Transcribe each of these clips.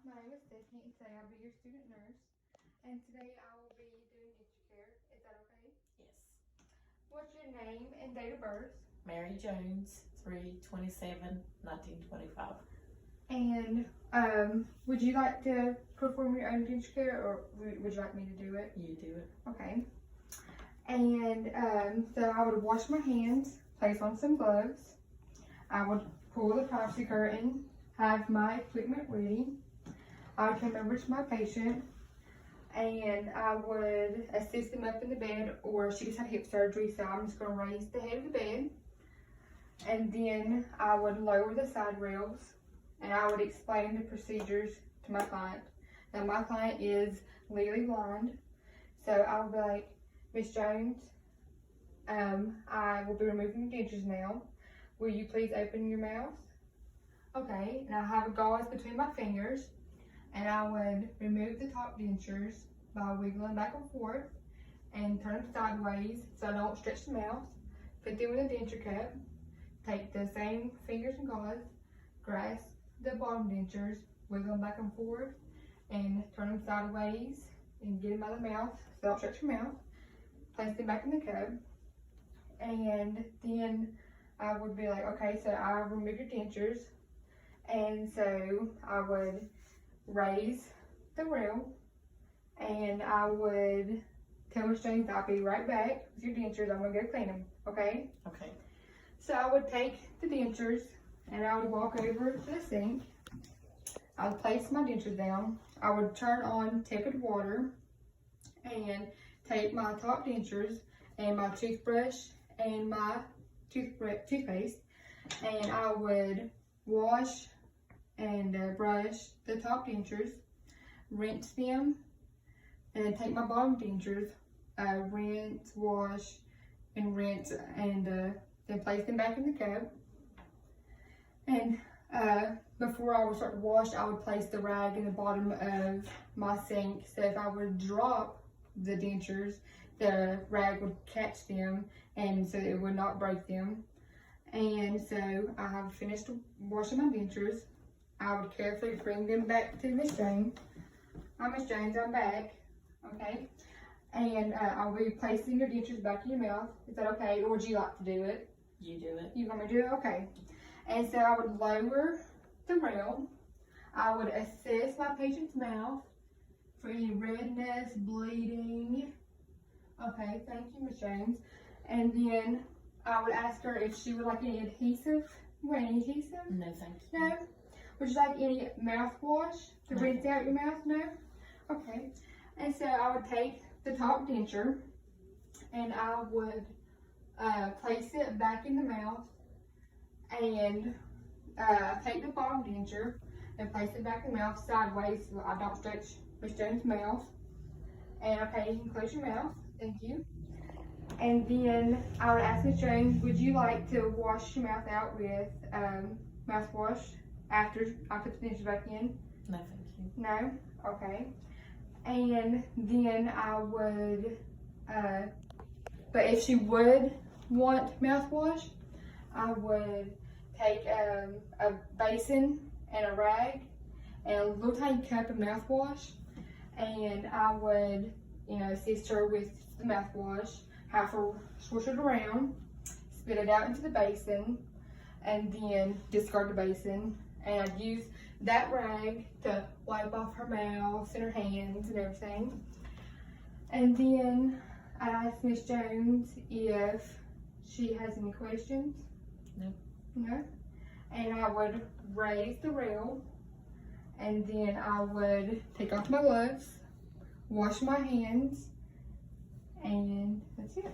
my name is Stephanie, and today I'll be your student nurse. And today I will be doing denture care. Is that okay? Yes. What's your name and date of birth? Mary Jones, 3/27/1925. And would you like to perform your own denture care, or would you like me to do it? You do it. Okay. And so I would wash my hands, place on some gloves. I would pull the privacy curtain, have my equipment ready. I would come over to my patient and I would assist them up in the bed, or she just had hip surgery, so I'm just going to raise the head of the bed. And then I would lower the side rails and I would explain the procedures to my client. Now my client is legally blind, so I would be like, Miss Jones, I will be removing the dentures now. Will you please open your mouth? Okay, and I have a gauze between my fingers, and I would remove the top dentures by wiggling back and forth and turn them sideways so I don't stretch the mouth. Put them in a denture cup, take the same fingers and gauze, grasp the bottom dentures, wiggle them back and forth, and turn them sideways and get them out of the mouth so don't stretch your mouth. Place them back in the cup, and then I would be like, okay, so I'll remove your dentures. And so I would raise the rail and I would tell Miss Jones I'll be right back with your dentures. I'm gonna go clean them, okay? Okay. So I would take the dentures and I would walk over to the sink. I would place my dentures down. I would turn on tepid water and take my top dentures and my toothbrush and my toothpaste, and I would wash and brush the top dentures, rinse them, and then take my bottom dentures, rinse, wash, and rinse, and then place them back in the cup. And before I would start to wash, I would place the rag in the bottom of my sink, so if I would drop the dentures, the rag would catch them, and so it would not break them. And so I have finished washing my dentures. I would carefully bring them back to Miss Jones. Hi, Miss Jones, I'm back. Okay. And I'll be placing your dentures back in your mouth. Is that okay? Or would you like to do it? You do it. You want me to do it? Okay. And so I would lower the rail. I would assess my patient's mouth for any redness, bleeding. Okay, thank you, Miss Jones. And then I would ask her if she would like any adhesive. You want any adhesive? No, thank you. No? Would you like any mouthwash to No. rinse out your mouth? No? Okay. And so I would take the top denture and I would place it back in the mouth and take the bottom denture and place it back in the mouth sideways so I don't stretch Miss Jones' mouth. And okay, you can close your mouth. Thank you. And then I would ask Miss Jones, would you like to wash your mouth out with mouthwash after I put the dentures back in? No, thank you. No? Okay. And then I would, but if she would want mouthwash, I would take a basin and a rag and a little tiny cup of mouthwash, and I would, assist her with the mouthwash, have her swish it around, spit it out into the basin, and then discard the basin. And I'd use that rag to wipe off her mouth and her hands and everything. And then I asked Miss Jones if she has any questions. No. No? And I would raise the rail, and then I would take off my gloves, wash my hands, and that's it.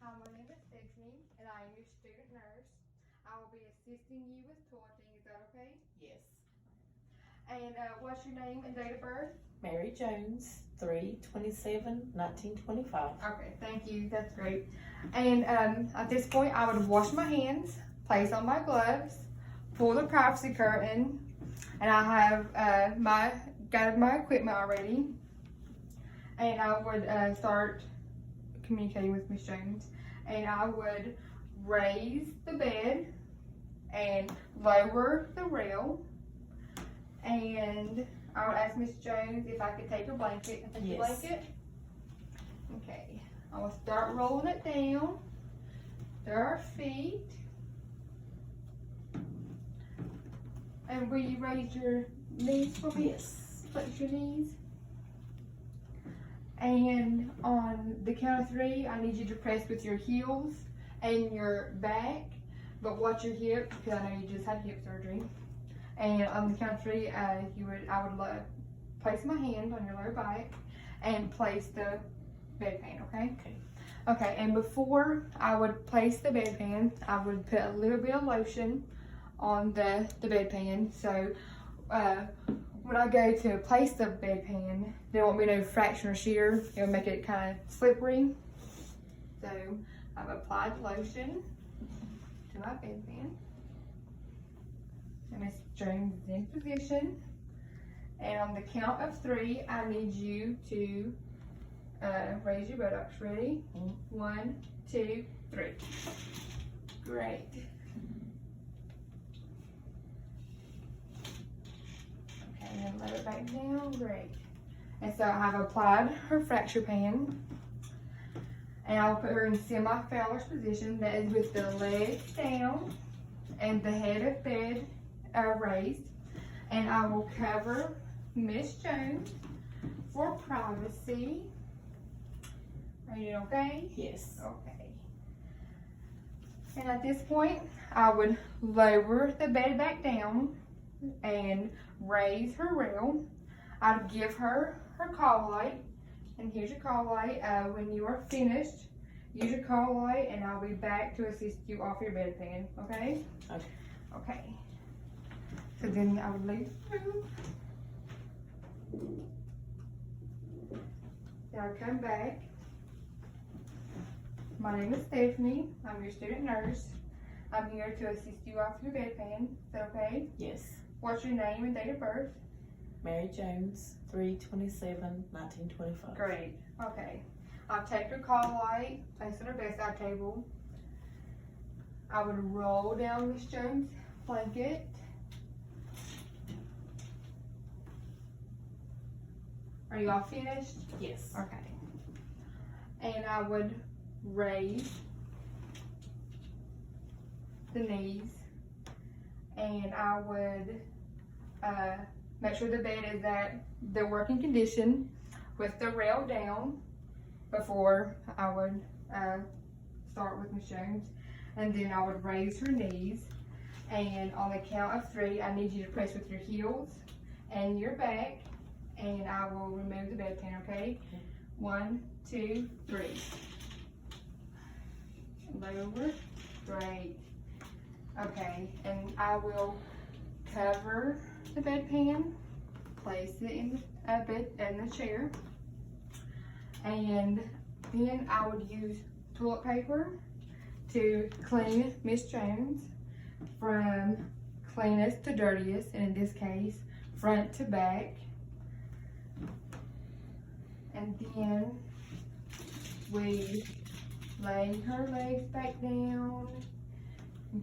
Hi, my name is Stephanie, and I am your student nurse. I will be assisting you with taunting. Is that okay? Yes. And what's your name and date of birth? Mary Jones, 3/27/1925. Okay, thank you. That's great. And at this point, I would wash my hands, place on my gloves, pull the privacy curtain, and I have got my equipment already. And I would start communicating with Miss Jones. And I would raise the bed and lower the rail. And I would ask Miss Jones if I could take her blanket and take the Yes. blanket. Okay, I will start rolling it down. There are feet. And will you raise your knees for me? Yes. Flex your knees. And on the count of 3, I need you to press with your heels and your back, but watch your hips because I know you just had hip surgery. And on the count of 3, I would place my hand on your lower back and place the bedpan. Okay. Okay. Okay. And before I would place the bedpan, I would put a little bit of lotion on the bedpan. So when I go to place the bedpan, there won't be no fraction or shear. It'll make it kind of slippery. So I've applied lotion to my bedpan. And Miss Jones is in position. And on the count of 3, I need you to raise your buttocks. Ready? 1, 2, 3. Great. Okay, and then let it back down. Great. And so I have applied her fracture pan. And I'll put her in semi-Fowler's position. That is with the legs down and the head of bed raised. And I will cover Miss Jones for privacy. Are you okay? Yes. Okay. And at this point, I would lower the bed back down and raise her rail. I'd give her her call light. And here's your call light. When you are finished, use your call light and I'll be back to assist you off your bedpan, okay? Okay. Okay. So then I would leave the room. Then I'll come back. My name is Stephanie. I'm your student nurse. I'm here to assist you off your bedpan. Is that okay? Yes. What's your name and date of birth? Mary Jones, 3/27/1925. Great. Okay. I'll take your call light, place it on her bedside table. I would roll down Miss Jones' blanket. Are you all finished? Yes. Okay. And I would raise the knees and I would make sure the bed is at the working condition with the rail down before I would start with Miss Jones. And then I would raise her knees. And on the count of 3, I need you to press with your heels and your back. And I will remove the bedpan, okay? 1, 2, 3. Lower. Great. Okay, and I will cover the bedpan, place it in the chair, and then I would use toilet paper to clean Miss Jones from cleanest to dirtiest, and in this case, front to back. And then we lay her legs back down,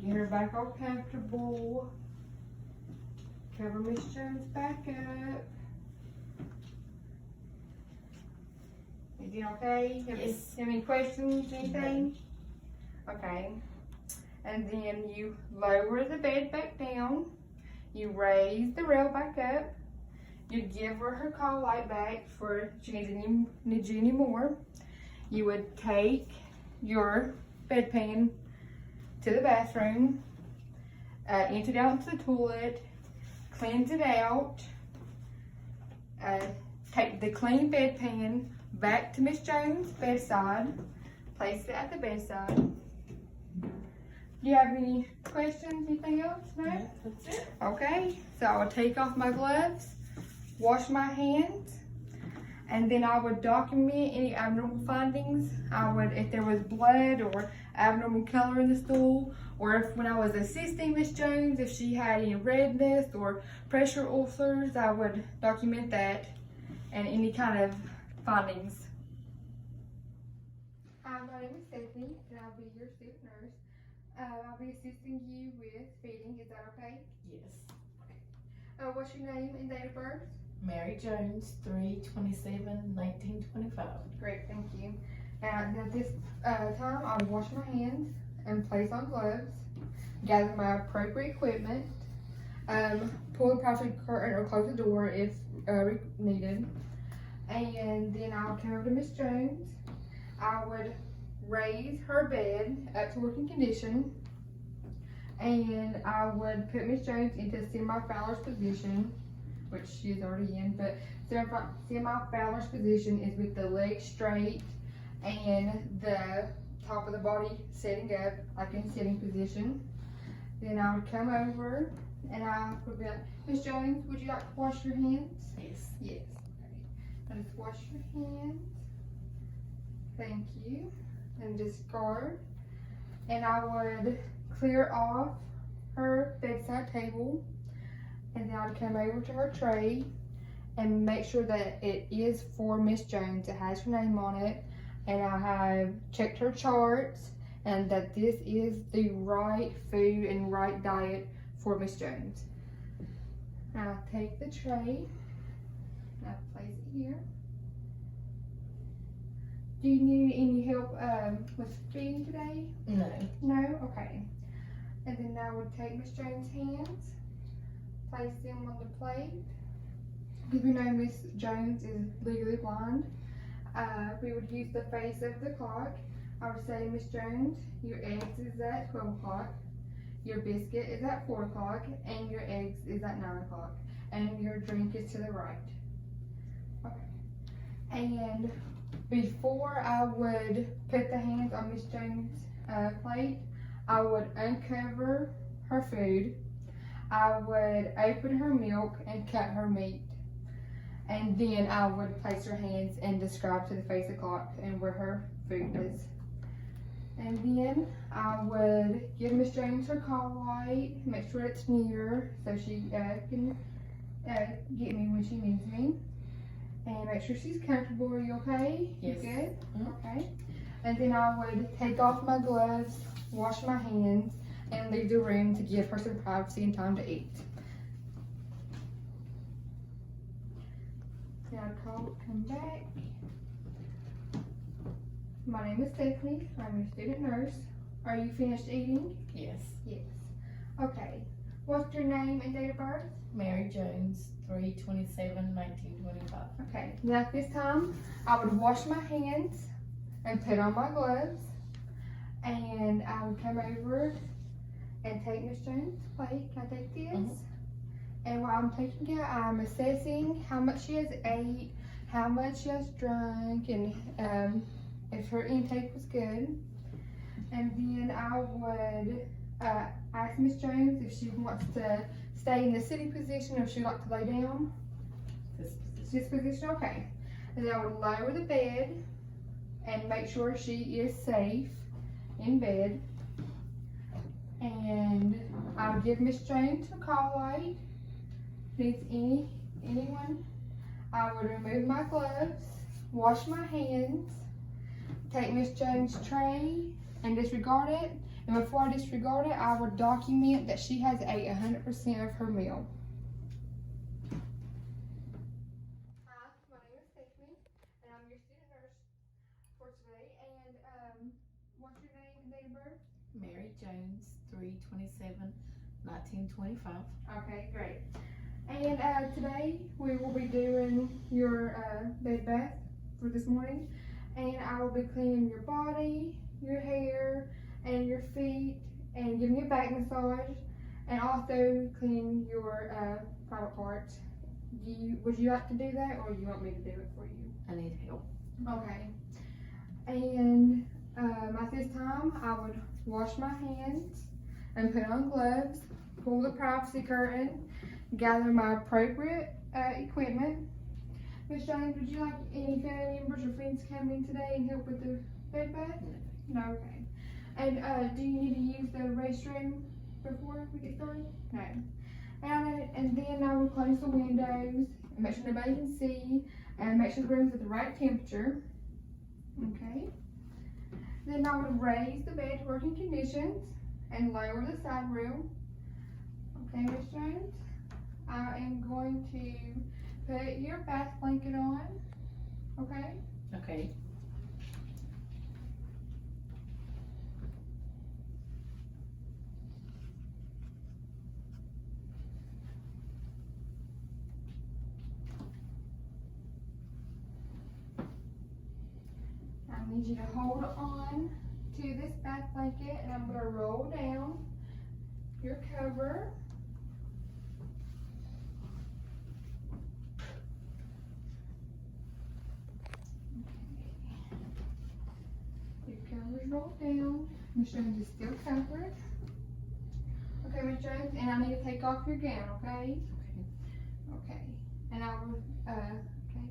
get her back all comfortable, cover Miss Jones back up. Is it okay? Yes. Have any questions, anything? Okay. And then you lower the bed back down, you raise the rail back up, you give her call light back for if she needs you anymore. You would take your bedpan to the bathroom, empty it out into the toilet, cleanse it out, take the clean bedpan back to Miss Jones' bedside, place it at the bedside. Do you have any questions, anything else? No? No, that's it. Okay, so I would take off my gloves, wash my hands, and then I would document any abnormal findings. If there was blood or abnormal color in the stool, or if when I was assisting Miss Jones, if she had any redness or pressure ulcers, I would document that and any kind of findings. Hi, my name is Stephanie, and I'll be your student nurse. I'll be assisting you with feeding. Is that okay? Yes. What's your name and date of birth? Mary Jones, 3/27/1925. Great, thank you. And at this time, I'll wash my hands and place on gloves, gather my appropriate equipment, pull the privacy curtain or close the door if needed, and then I'll come over to Miss Jones. I would raise her bed up to working condition, and I would put Miss Jones into semi-Fowler's position, which she is already in, but semi-Fowler's position is with the legs straight and the top of the body sitting up, like in sitting position. Then I would come over and I would be like, Miss Jones, would you like to wash your hands? Yes. Yes. Okay. And just wash your hands. Thank you. And discard. And I would clear off her bedside table. And then I'd come over to her tray and make sure that it is for Miss Jones. It has her name on it. And I have checked her charts and that this is the right food and right diet for Miss Jones. I'll take the tray and I'll place it here. Do you need any help with feeding today? No. No? Okay. And then I would take Miss Jones' hands, place them on the plate. Because we know Miss Jones is legally blind, we would use the face of the clock. I would say, Miss Jones, your eggs is at 12 o'clock, your biscuit is at 4 o'clock, and your eggs is at 9 o'clock, and your drink is to the right. Okay. And before I would put the hands on Miss Jones' plate, I would uncover her food. I would open her milk and cut her meat. And then I would place her hands and describe to the face of the clock and where her food is. And then I would give Miss Jones her call light, make sure it's near so she can get me when she needs me. And make sure she's comfortable. Are you okay? Yes. You good? Mm-hmm. Okay. And then I would take off my gloves, wash my hands, and leave the room to give her some privacy and time to eat. Then I'd come back. My name is Stephanie. I'm your student nurse. Are you finished eating? Yes. Yes. Okay. What's your name and date of birth? Mary Jones, 3/27/1925. Okay. Now at this time, I would wash my hands and put on my gloves. And I would come over and take Miss Jones' plate. Can I take this? Mhm. And while I'm taking it, I'm assessing how much she has ate, how much she has drunk, and if her intake was good. And then I would ask Miss Jones if she wants to stay in the sitting position or if she'd like to lay down. This position, okay. And then I would lower the bed and make sure she is safe in bed. And I would give Miss Jones her call light. Needs anyone. I would remove my gloves, wash my hands, take Miss Jones' tray and disregard it. And before I disregard it, I would document that she has ate 100% of her meal. Hi, my name is Stephanie, and I'm your student nurse for today. And what's your name and date of birth? Mary Jones, 3/27/1925. Okay, great. And today we will be doing your bed bath for this morning. And I will be cleaning your body, your hair, and your feet, and giving you a back massage, and also cleaning your private parts. Would you like to do that, or you want me to do it for you? I need help. Okay. And at this time, I would wash my hands and put on gloves, pull the privacy curtain, gather my appropriate equipment. Miss Jones, would you like any family members or friends come in today and help with the bed bath? No. Okay. And do you need to use the restroom before we get started? No. And then I would close the windows and make sure nobody can see and make sure the room's at the right temperature. Okay. Then I would raise the bed to working conditions and lower the side rail. Okay, Miss Jones? I I am going to put your bath blanket on, okay? Okay. I need you to hold on to this bath blanket, and I'm going to roll down your cover. Your cover's rolled down. Miss Jones is still covered. Okay, Miss Jones, and I need to take off your gown, okay? Okay. And I would, okay.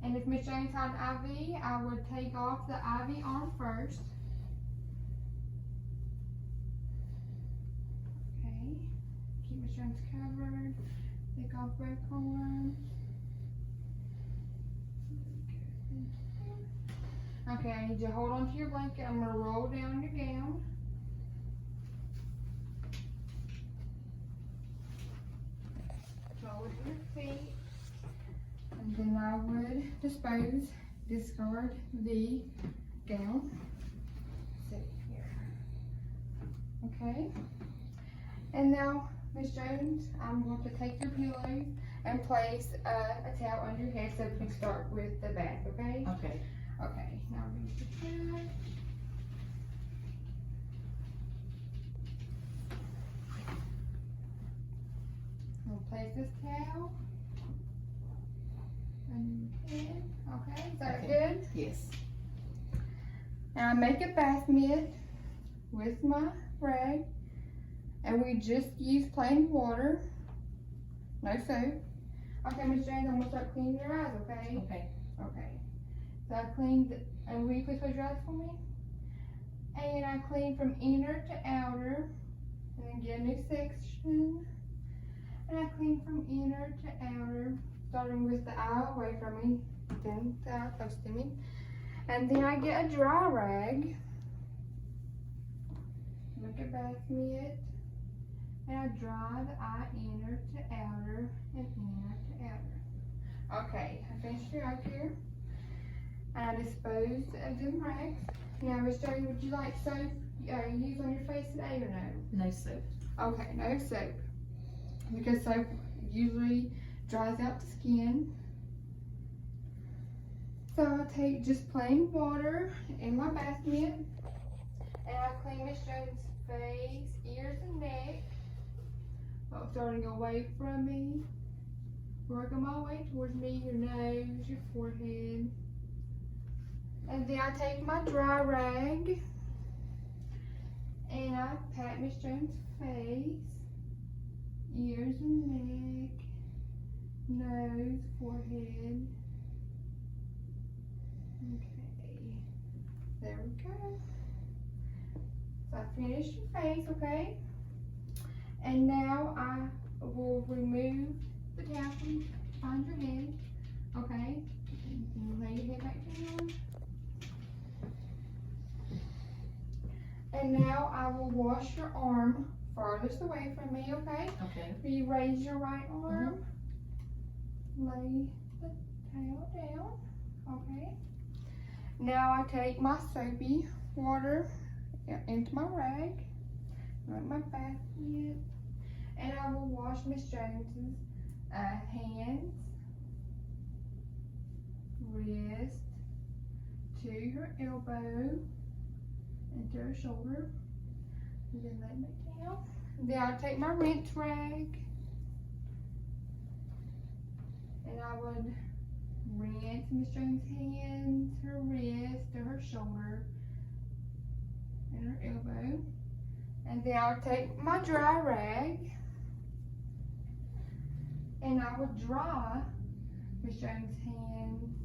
And if Miss Jones had an IV, I would take off the IV arm first. Okay. Keep Miss Jones covered. Take off both arms. Okay, I need you to hold on to your blanket. I'm going to roll down your gown. Lower your feet. And then I would discard the gown. Sit here. Okay. And now, Miss Jones, I'm going to take your pillow and place a towel under your head so we can start with the bath, okay? Okay. Okay, now raise your head. We'll place this towel on your head. Okay, is that Okay. good? Yes. Now I make a bath mitt with my rag, and we just use plain water, no soap. Okay, Miss James, I'm gonna start cleaning your eyes, okay? Okay. Okay. So I cleaned, and will you please close your eyes for me? And I clean from inner to outer, and then get a new section. And I clean from inner to outer, starting with the eye away from me, then the eye close to me. And then I get a dry rag, make a bath mitt, and I dry the eye inner to outer and inner to outer. Okay, I finished your eye here. And I disposed of them rags. Now, Miss Jody, would you like soap used on your face today or no? No soap. Okay, no soap. Because soap usually dries out the skin. So I take just plain water in my bath mitt, and I clean Miss Jones' face, ears, and neck. I'm starting away from me, working my way towards me, your nose, your forehead. And then I take my dry rag and I pat Miss Jones' face, ears and neck, nose, forehead. Okay, there we go. So I finished your face, okay? And now I will remove the towel from behind your head, okay? And lay your head back down. And now I will wash your arm farthest away from me, okay? Okay. You raise your right arm, lay the towel down, okay? Now I take my soapy water into my rag, make my bath mitt, and I will wash Miss Jones's hands, wrist, to her elbow, and to her shoulder, and then let me down. Then I'll take my rinse rag, and I would rinse Miss Jones' hands, her wrist, to her shoulder, and her elbow. And then I'll take my dry rag, and I would dry Miss Jones' hands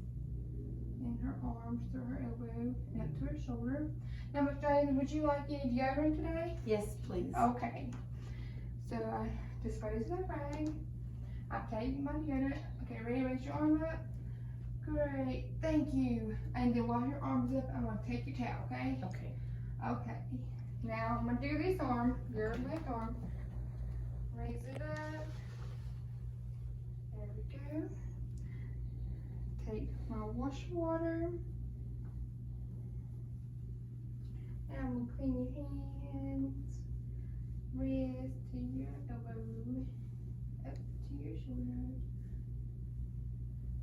and her arms to her elbow and up to her shoulder. Now, Miss Jones, would you like any deodorant today? Yes, please. Okay. So I dispose of that rag. I take my deodorant. Okay, ready to raise your arm up? Great, thank you. And then while your arm's up, I'm gonna take your towel, okay? Okay. Okay. Now I'm gonna do this arm, your left arm. Raise it up. wash water. And I'm gonna clean your hands, wrist to your elbow, up to your shoulder.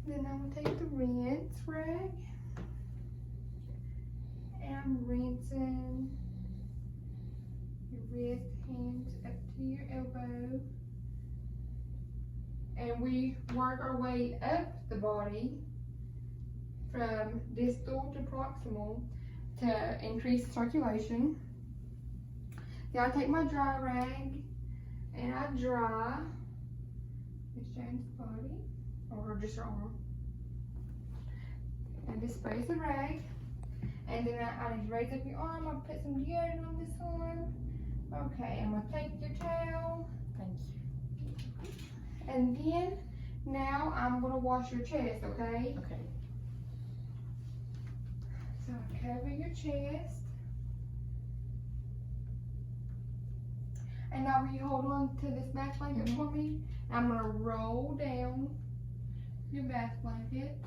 Then I'm gonna take the rinse rag, and I'm rinsing your wrist, hands up to your elbow. And we work our way up the body from distal to proximal to increase circulation. Then I take my dry rag and I dry Miss Jane's body, or just her arm. And displace the rag. And then I need to raise up your arm. I'll put some deodorant on this arm. Okay, I'm gonna take your towel. Thank you. And then, now I'm gonna wash your chest, okay? Okay. So cover your chest. And now will you hold on to this bath blanket for me? I'm gonna roll down your bath blanket.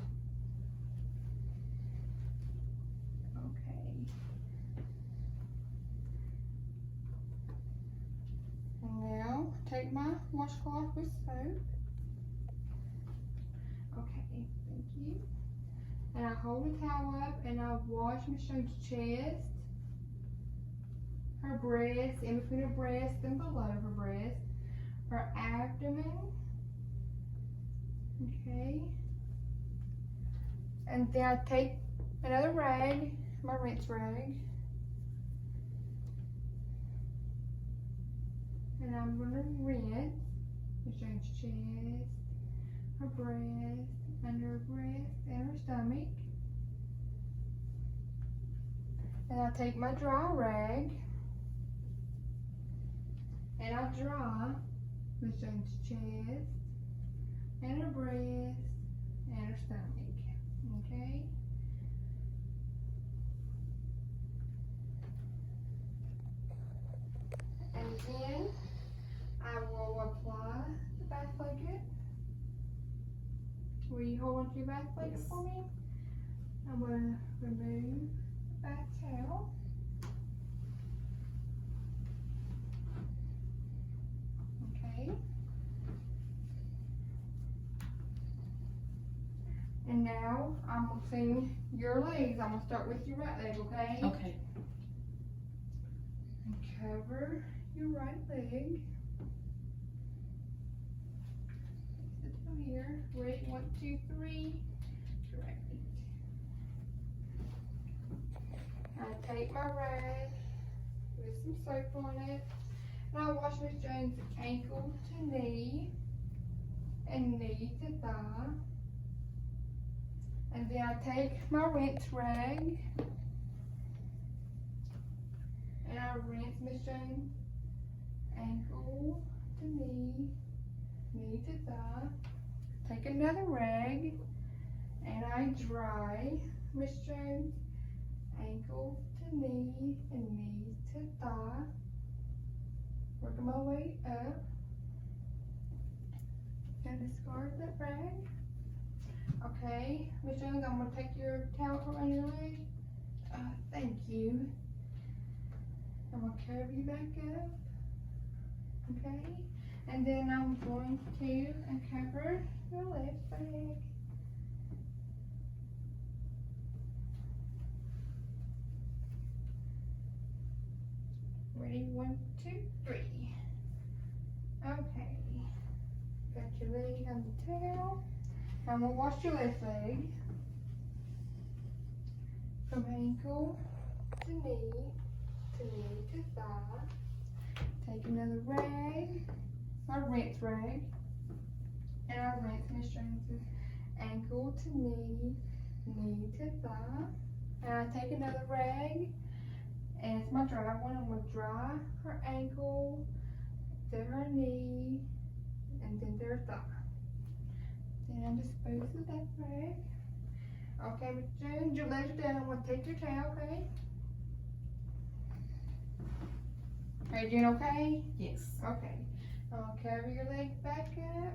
Okay. And now take my washcloth with soap. Okay, thank you. And I hold the towel up and I wash Miss Jones' chest, her breast, in between her breast and below her breast, her abdomen. Okay. And then I take another rag, my rinse rag, and I'm gonna rinse Miss Jones' chest, her breast, under her breast, and her stomach. And I take my dry rag and I dry Miss Jones' chest and her breast and her stomach. Okay? And then I will apply the bath blanket. Will you hold on to your bath blanket for me? I'm going to remove the bath towel. Okay. And now I'm going to clean your legs. I'm going to start with your right leg, okay? Okay. And cover your right leg. Here, ready, 1, 2, 3, great. I take my rag with some soap on it, and I wash Miss Jones' ankle to knee, and knee to thigh. And then I take my rinse rag, and I rinse Miss Jones' ankle to knee, knee to thigh. Take another rag and I dry Miss Jones' ankle to knee and knee to thigh. Working my way up. And discard that rag. Okay, Miss Jones, I'm going to take your towel from under your leg. Thank you. I'm going to cover you back up. Okay, and then I'm going to uncover your left leg. Ready, 1, 2, 3. Okay, got your leg on the towel. I'm gonna wash your left leg from ankle to knee to thigh. Take another rag, my rinse rag, and I rinse Miss Jones' ankle to knee, knee to thigh. And I take another rag, and it's my dry one. I'm gonna dry her ankle to her knee, and then to her thigh. Then I dispose of that rag. Okay, Miss Jones, your legs are done. I'm gonna take your towel, okay? Are you doing okay? Yes. Okay. I'll cover your legs back up.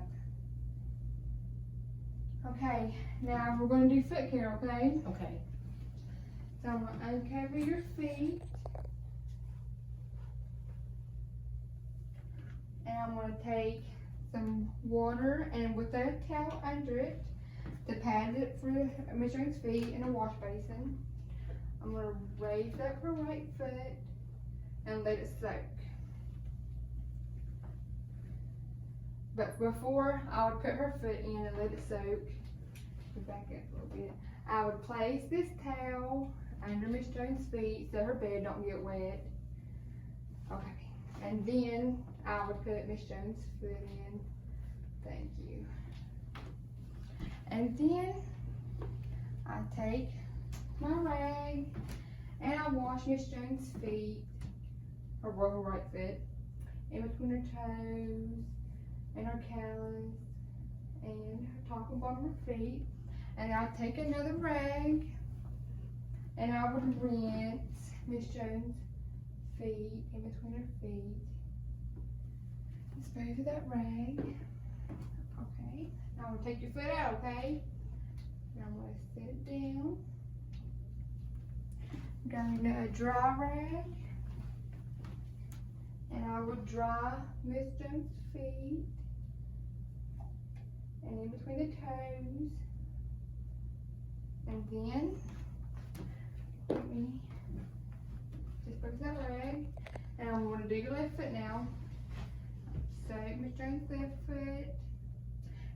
Okay, now we're going to do foot care, okay? Okay. So I'm going to uncover your feet. And I'm going to take some water and with a towel under it to pad it for Miss Jones' feet in a wash basin. I'm going to raise up her right foot and let it soak. But before I would put her foot in and let it soak, back up a little bit, I would place this towel under Miss Jones' feet so her bed don't get wet. Okay, and then I would put Miss Jones' foot in. Thank you. And then I take my rag and I wash Miss Jones' feet, her right foot, in between her toes and her callus and her top and bottom of her feet. And I'll take another rag and I would rinse Miss Jones' feet in between her feet. Dispose of that rag. Okay. Now I'm gonna take your foot out, okay? Now I'm gonna set it down. I'm gonna a dry rag. And I would dry Miss Jones' feet. And in between the toes. And then, let me dispose that rag. And I'm going to do your left foot now. Soak Miss Jones' left foot.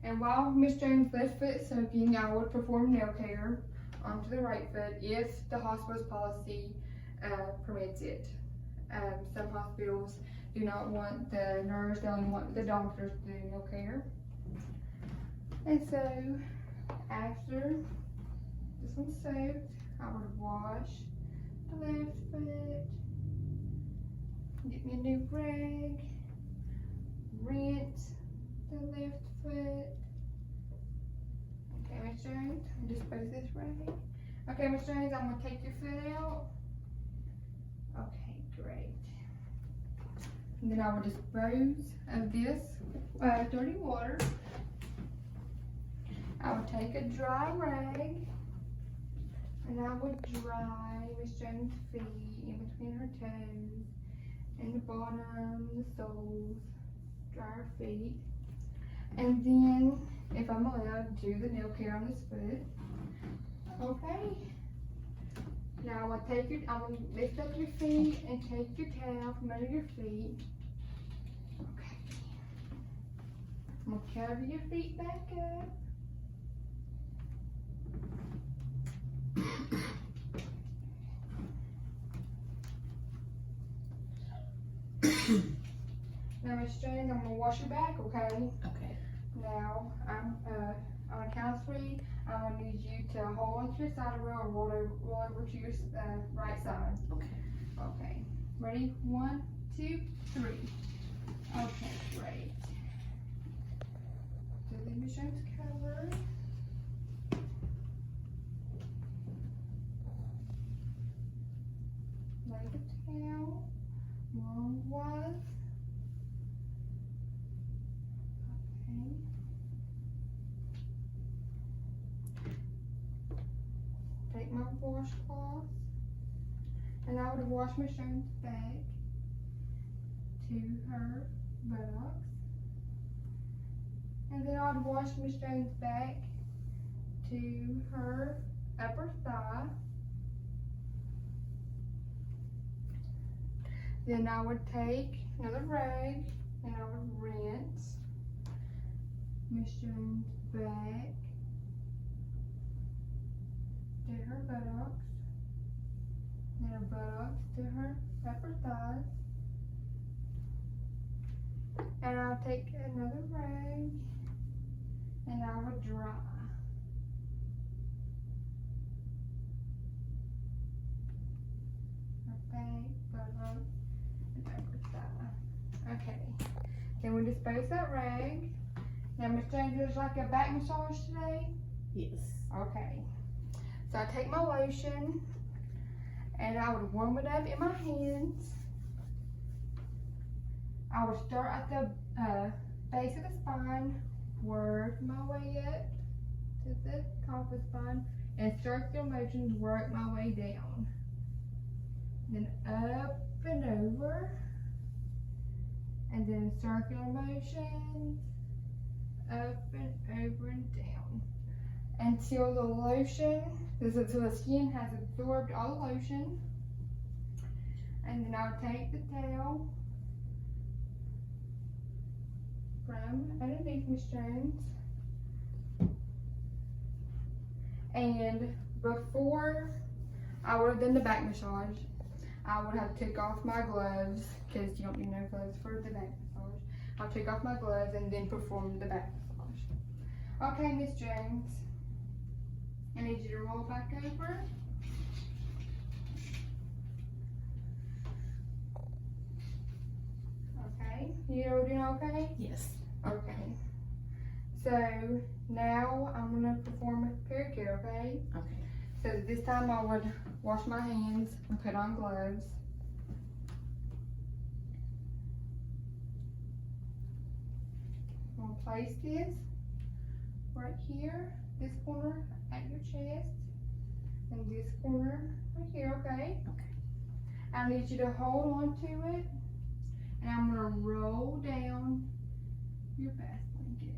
And while Miss Jones' left foot is soaking, I would perform nail care onto the right foot if the hospital's policy permits it. Some hospitals do not want the nurse, they only want the doctors to do nail care. And so, after this one's soaked, I would wash the left foot, get me a new rag, rinse the left foot. Okay, Miss Jones, dispose this rag. Okay, Miss Jones, I'm gonna take your foot out. Okay, great. And then I will dispose of this dirty water. I would take a dry rag and I would dry Miss Jones' feet in between her toes and the bottom, the soles, dry her feet. And then, if I'm allowed, do the nail care on this foot. Okay. Now I'm gonna lift up your feet and take your towel from under your feet. Okay. I'm gonna cover your feet back up. Now, Miss Jones, I'm gonna wash your back, okay? Okay. Now, on a count of 3, I'm gonna need you to hold onto your side rail or roll over to your right side. Okay. Okay. Ready? 1, 2, 3. Okay, great. So leave Miss Jones covered. Lay the towel longwise. Okay. Take my washcloth and I would wash Miss Jones' back to her buttocks. And then I would wash Miss Jones' back to her upper thigh. Then I would take another rag and I would rinse Miss Jones' back to her buttocks, then her buttocks to her upper thighs. And I'll take another rag and I would dry. Her back, buttocks, and upper thigh. Okay. Then we dispose that rag. Now, Miss Jones, there's like a back massage today? Yes. Okay. So I take my lotion and I would warm it up in my hands. I would start at the base of the spine, work my way up to the coffin spine and circular motions work my way down. Then up and over. And then circular motions, up and over and down. Until the lotion, until the skin has absorbed all the lotion. And then I'll take the towel from underneath Miss Jones. And before I would have done the back massage, I would have took off my gloves, because you don't need no gloves for the back massage. I'll take off my gloves and then perform the back massage. Okay, Miss Jones, I need you to roll back over. Okay, you doing okay? Yes. Okay. So now I'm gonna perform a pedicure, okay? Okay. So this time I would wash my hands and put on gloves. I'm gonna place this right here, this corner at your chest, and this corner right here, okay? Okay. I need you to hold on to it, and I'm gonna roll down your back blanket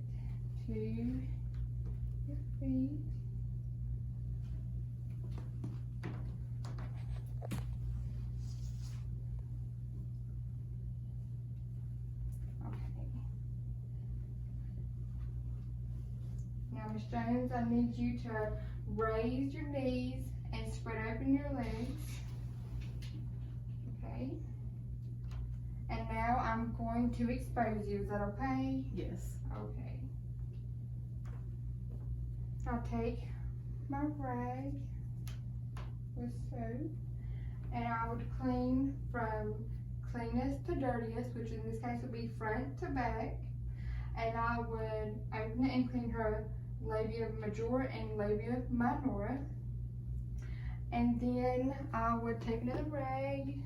to your feet. Now, Miss Jones, I need you to raise your knees and spread open your legs. Okay. And now I'm going to expose you. Is that okay? Yes. Okay. I'll take my rag with soap and I would clean from cleanest to dirtiest, which in this case would be front to back. And I would open it and clean her labia majora and labia minora. And then I would take another rag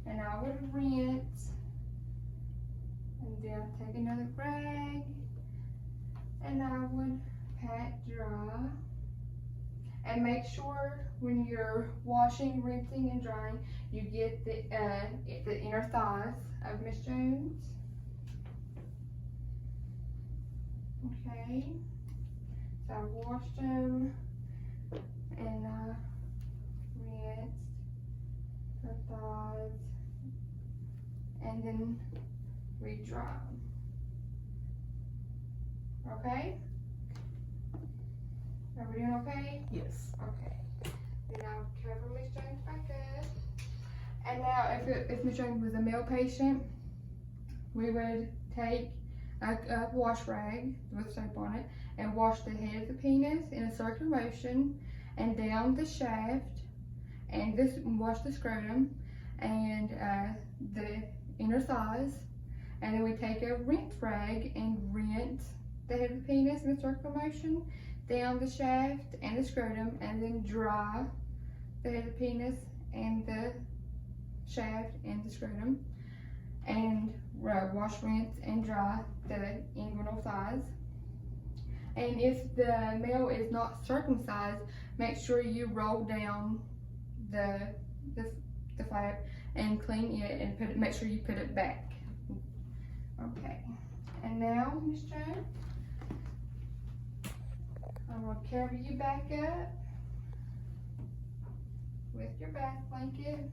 and I would rinse. And then I'd take another rag and I would pat dry. And make sure when you're washing, rinsing, and drying, you get the inner thighs of Miss Jones. Okay, so I washed them and I rinsed her thighs and then re-dry them. Okay? Are we doing okay? Yes. Okay. Then I'll cover Miss Jones back up. And now if Miss Jones was a male patient, we would take a wash rag with soap on it and wash the head of the penis in a circular motion and down the shaft and wash the scrotum and the inner thighs, and then we take a rinse rag and rinse the head of the penis in a circular motion down the shaft and the scrotum, and then dry the head of the penis and the shaft and the scrotum, and wash, rinse, and dry the inguinal thighs. And if the male is not circumcised, make sure you roll down the flap and clean it and make sure you put it back. Okay. And now, Miss Jones, I'm gonna cover you back up with your back blanket.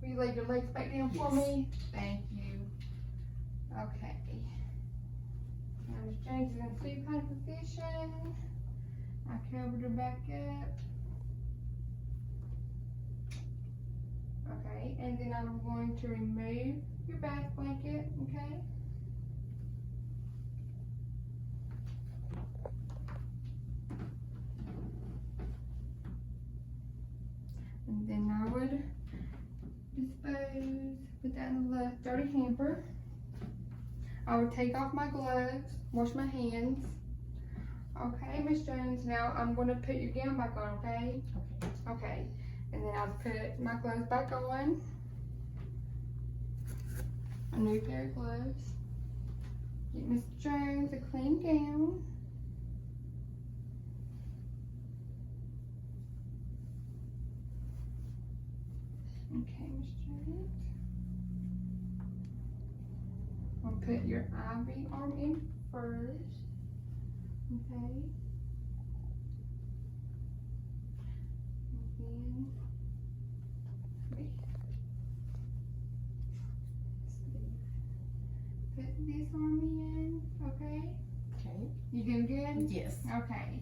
Will you lay your legs back down for me? Thank you. Okay. Now Miss James is in supine position. I covered her back up. Okay, and then I'm going to remove your back blanket, okay? And then I would put that in the dirty hamper. I would take off my gloves, wash my hands. Okay, Miss Jones, now I'm going to put your gown back on, okay? Okay. Okay, and then I'll put my gloves back on. A new pair of gloves. Get Miss Jones a clean gown. We'll put your IV arm in first. Okay. And then put this arm in, okay? Okay. You doing good? Yes. Okay.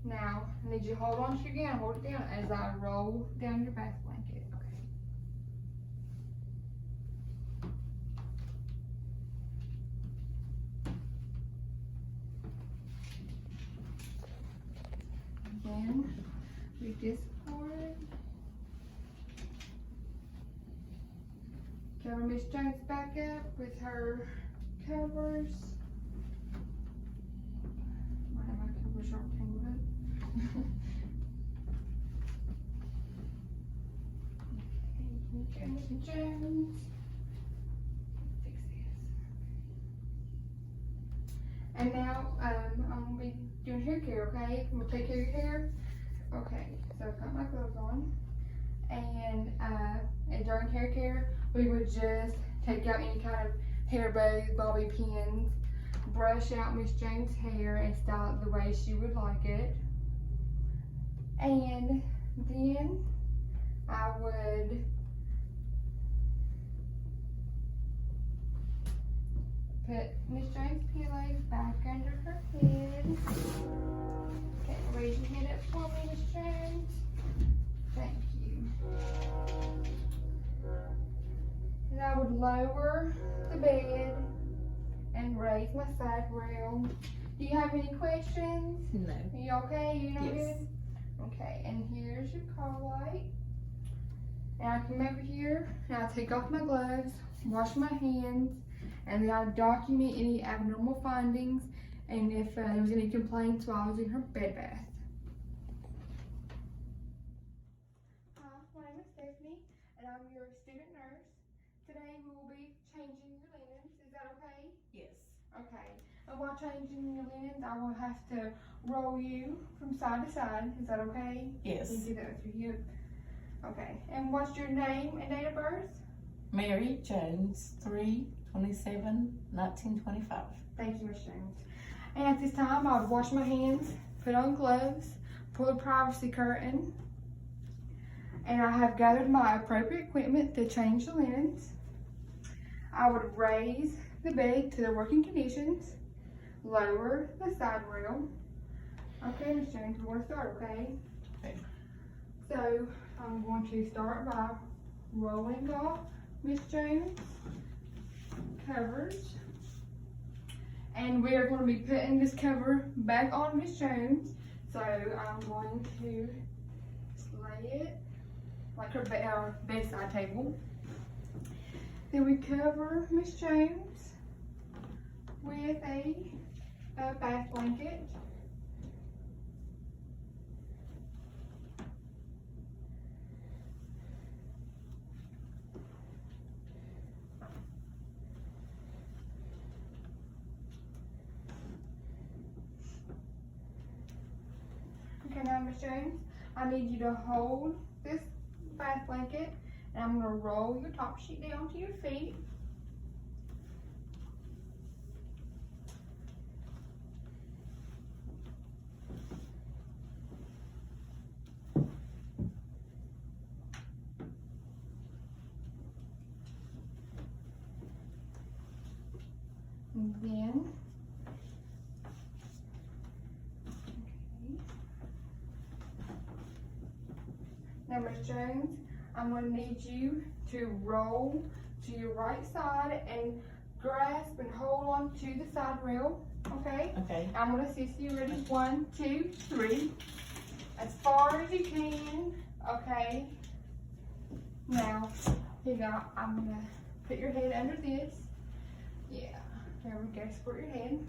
Now, I need you to hold on to your gown, hold it down as I roll down your bath blanket, okay? Then, with this part, cover Miss Jones back up with her covers. Why have my covers all tangled up? Okay, Miss Jones. Fix this. And now, I'm gonna be doing hair care, okay? I'm gonna take care of your hair. Okay, so I've got my gloves on. And during hair care, we would just take out any kind of hair bows, bobby pins, brush out Miss Jane's hair and style it the way she would like it. And then I would put Miss Jane's pillow back under her head. Okay, raise your head up for me, Miss Jones. Thank you. And I would lower the bed and raise my side rail. Do you have any questions? No. Are you okay? You know Yes. good? Okay, and here's your call light. And I come over here and I take off my gloves, wash my hands, and then I document any abnormal findings and if there was any complaints while I was in her bed bath. Hi, my name is Stephanie, and I'm your student nurse. Today we will be changing your linens. Is that okay? Yes. Okay. And while changing your linens, I will have to roll you from side to side. Is that okay? Yes. You do that with your hip. Okay. And what's your name and date of birth? Mary Jones, 3/27/1925. Thank you, Miss Jones. And at this time, I would wash my hands, put on gloves, pull the privacy curtain, and I have gathered my appropriate equipment to change the linens. I would raise the bed to the working conditions, lower the side rail. Okay, Miss Jones, we're going to start, okay? Okay. So, I'm going to start by rolling off Miss Jones' covers. And we are going to be putting this cover back on Miss Jones. So, I'm going to lay it like our bedside table. Then we cover Miss Jones with a bath blanket. Okay, now Miss Jones, I need you to hold this bath blanket and I'm going to roll your top sheet down to your feet. And then, now Miss Jones, I'm going to need you to roll to your right side and grasp and hold on to the side rail, okay? Okay. I'm going to assist you. Ready? 1, 2, 3. As far as you can, okay? Now, here you go. I'm going to put your head under this. Yeah, there we go. Support your head.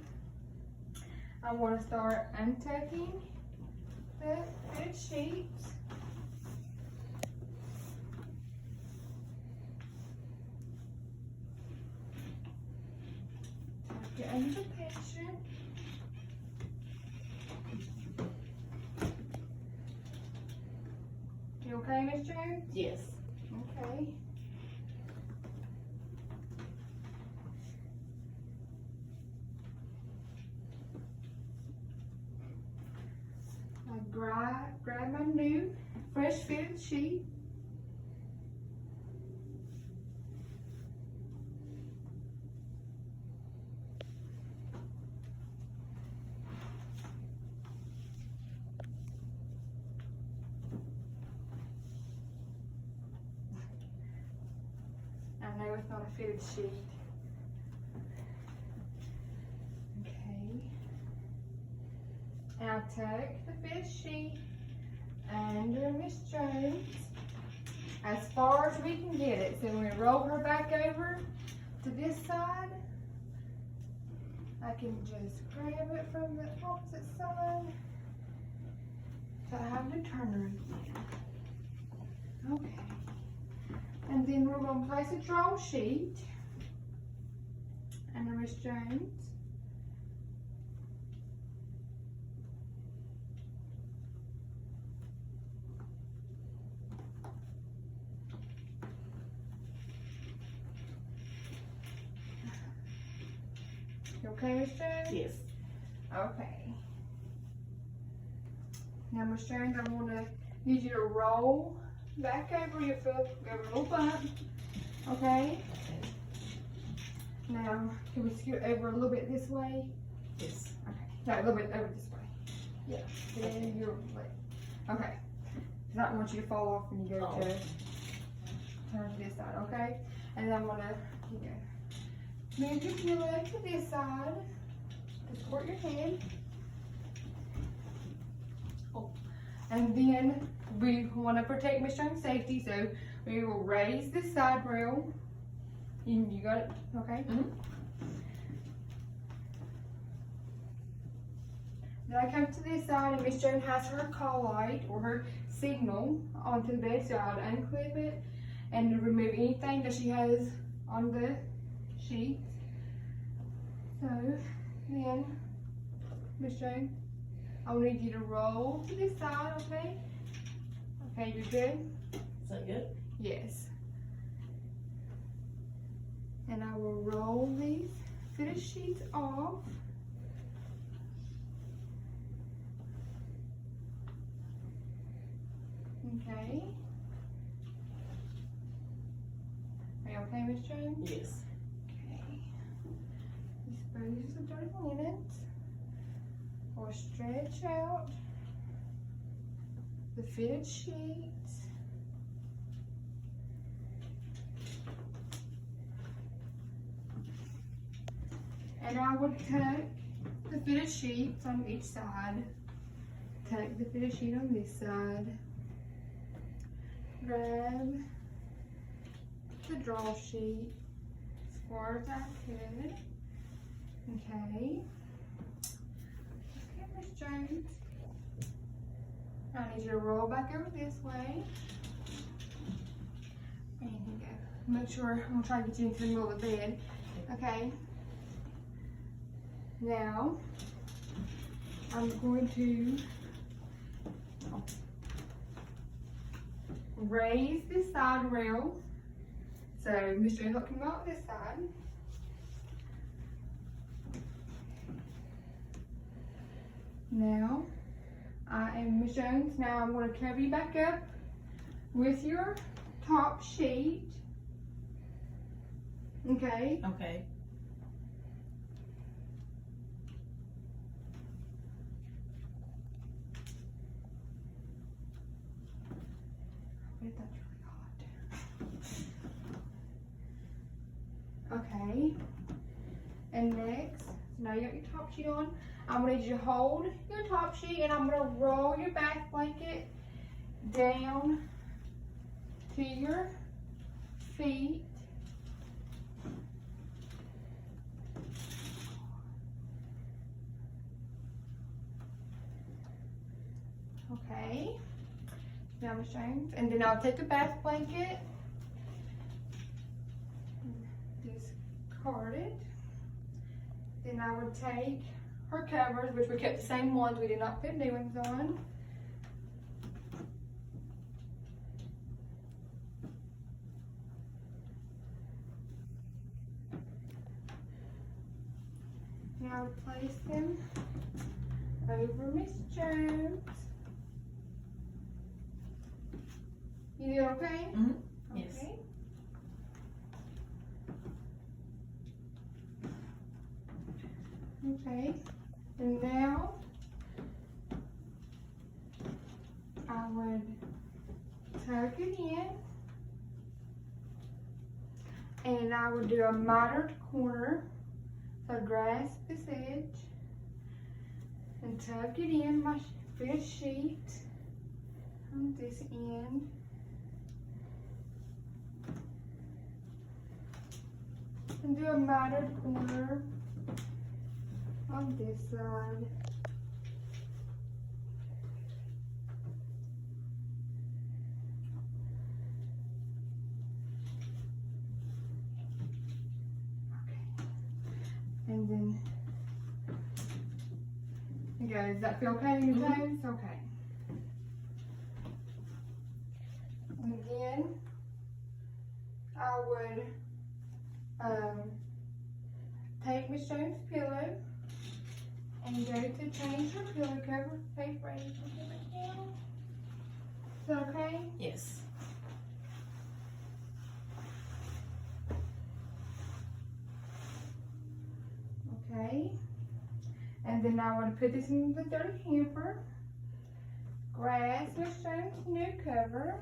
I'm going to start untucking the bed sheets. Get under the patient. You okay, Miss Jones? Yes. Okay. I grab my new fresh fitted sheet. I know it's not a fitted sheet. Okay. And I'll take the fitted sheet under Miss Jones as far as we can get it. So when we roll her back over to this side, I can just grab it from the opposite side. So I have to turn her again. Okay. And then we're going to place a draw sheet under Miss Jones. You okay, Miss Jones? Yes. Okay. Now, Miss Jones, I'm going to need you to roll back over your foot, over a little bump. Okay? Now, can we scoot over a little bit this way? Yes. Okay. No, a little bit over this way. Yeah. Then your leg. Okay. Because I don't want you to fall off when you go to turn to this side, okay? And then I'm going to, move your leg to this side to support your head. Oh. And then we want to protect Miss Jones' safety, so we will raise this side rail. You got it? Okay? Mm-hmm. Then I come to this side and Miss Jones has her call light or her signal onto the bed, so I'll unclip it and remove anything that she has on the sheet. So then, Miss Jones, I'll need you to roll to this side, okay? Okay, you're good? Is that good? Yes. And I will roll these fitted sheets off. Okay. Are you okay, Miss Jones? Yes. Okay. Dispose of dirty linens. Or stretch out the fitted sheets. And I would tuck the fitted sheets on each side. Tuck the fitted sheet on this side. Grab the draw sheet as far as I could. Okay. Okay, Miss Jones. I need you to roll back over this way. And you go. Make sure, I'm gonna try to get you into the middle of the bed. Okay. Now, I'm going to raise this side rail. So, Miss Jones, look, come out this side. Now, I am Miss Jones. Now I'm going to cover you back up with your top sheet. Okay. Okay. Wait, that's really hot. Okay. And next, now you got your top sheet on. I'm going to need you to hold your top sheet and I'm going to roll your back blanket down to your feet. Okay. Now, Miss James, and then I'll take a bath blanket, discard it. Then I would take her covers, which we kept the same ones, we did not put new ones on. And I would place them over Miss Jones. You did okay? Mm-hmm. Yes. Okay. Okay. And now I would tuck it in. And I would do a mitered corner. So grasp this edge and tuck it in my fish sheet on this end. And do a mitered corner on this side. And then, you guys, does that feel okay in your toes? Okay. And then, I would take Miss Jones' pillow and go to change her pillow cover. Take ready to put it down. Is that okay? Yes. Okay, and then I want to put this in the dirty hamper. Grasp Miss Jones' new cover.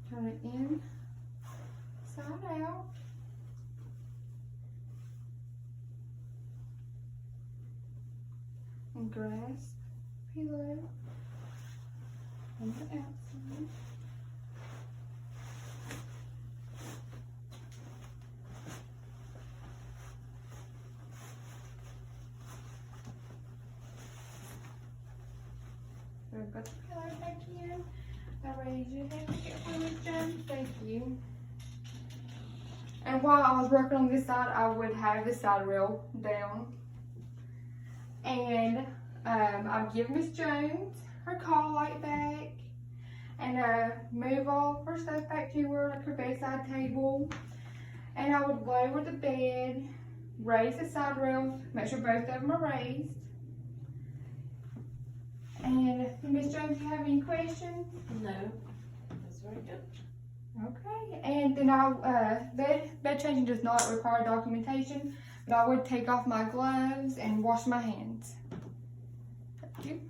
Turn it inside out. And grasp pillow on the outside. So I've got the pillow back in. I raise your hand to get fluid done. Thank you. And while I was working on this side, I would have this side rail down. And I'd give Miss Jones her call light back and move all her stuff back to her, like her bedside table. And I would lower the bed, raise the side rails, make sure both of them are raised. And Miss Jones, do you have any questions? No. That's very good. Okay, and then bed changing does not require documentation, but I would take off my gloves and wash my hands. Thank you.